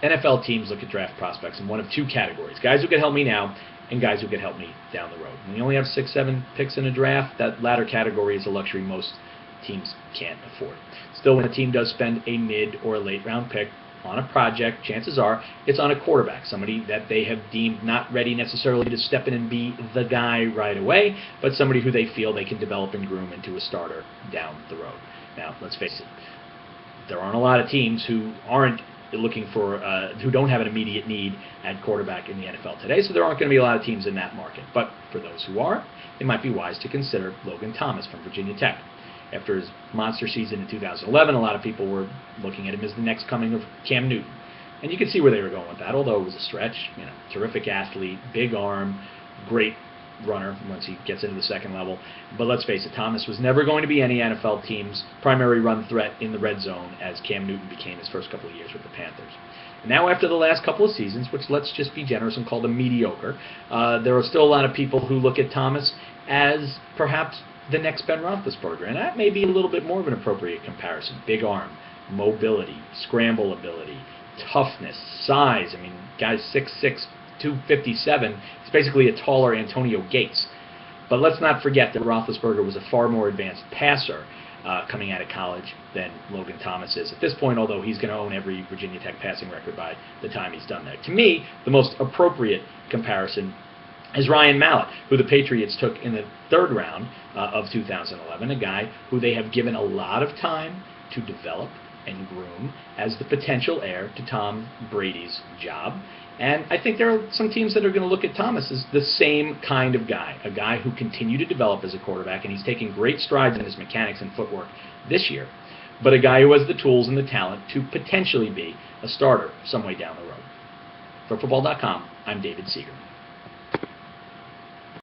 NFL teams look at draft prospects in one of two categories: guys who can help me now and guys who can help me down the road. When you only have 6, 7 picks in a draft, that latter category is a luxury most teams can't afford. Still, when a team does spend a mid or a late round pick on a project, chances are it's on a quarterback, somebody that they have deemed not ready necessarily to step in and be the guy right away, but somebody who they feel they can develop and groom into a starter down the road. Now, let's face it, there aren't a lot of teams who aren't looking for, who don't have an immediate need at quarterback in the NFL today, so there aren't going to be a lot of teams in that market. But for those who are, it might be wise to consider Logan Thomas from Virginia Tech. After his monster season in 2011, a lot of people were looking at him as the next coming of Cam Newton. And you can see where they were going with that, although it was a stretch. Terrific athlete, big arm, great runner once he gets into the second level. But let's face it, Thomas was never going to be any NFL team's primary run threat in the red zone as Cam Newton became his first couple of years with the Panthers. Now, after the last couple of seasons, which let's just be generous and call them mediocre, there are still a lot of people who look at Thomas as perhaps the next Ben Roethlisberger, and that may be a little bit more of an appropriate comparison. Big arm, mobility, scramble ability, toughness, size. I mean, guy's 6'6", 257. He's basically a taller Antonio Gates. But let's not forget that Roethlisberger was a far more advanced passer coming out of college than Logan Thomas is at this point, although he's going to own every Virginia Tech passing record by the time he's done that. To me, the most appropriate comparison is Ryan Mallett, who the Patriots took in the third round of 2011, a guy who they have given a lot of time to develop and groom as the potential heir to Tom Brady's job. And I think there are some teams that are going to look at Thomas as the same kind of guy, a guy who continued to develop as a quarterback, and he's taking great strides in his mechanics and footwork this year, but a guy who has the tools and the talent to potentially be a starter some way down the road. For Football.com, I'm David Seeger.